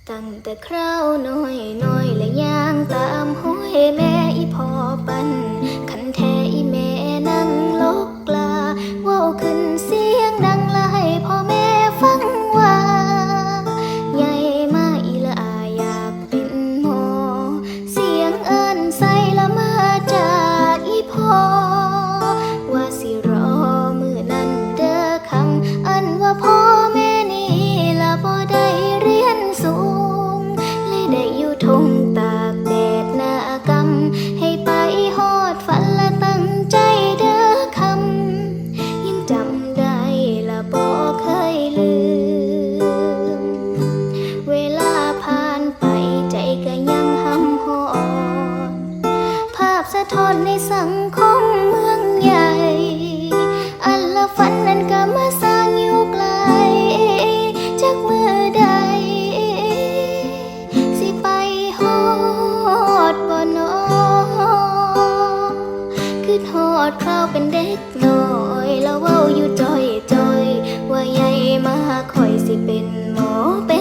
ตั้งแต่คราวน้อยน้อยและย่างตามห้อยแม่อีพ่อปันคันแท้อีแม่นั่งลกกลาเว้าขึ้นเสียงดังละให้พ่อแม่ฟังว่าใหญ่มาอีละอาอยากเป็นหมอเสียงเอิ้นใส่ละมาจากอีพ่อว่าสิรอมื้อนั้นเด้อคำอันว่าพ่อแม่นี่ละบ่ได้เรียนสูงเลยได้อยู่ทงตากแดดหน้ากำให้ไปฮอดฝันละตั้งใจเด้อคำยังจำได้ละบ่เคยลืมเวลาผ่านไปใจก็ยังห้ำหอนภาพสะท้อนในสังคมเมืองใหญ่อันละฝันนั้นก็มาสร้างอยู่ไกลจากเมื่อใดสิไปฮอดบ่นอคือฮอดคราวเป็นเด็กน้อยแล้วเว้าอยู่จอยจอยว่าใหญ่มาคอยสิเป็นหมอเป็น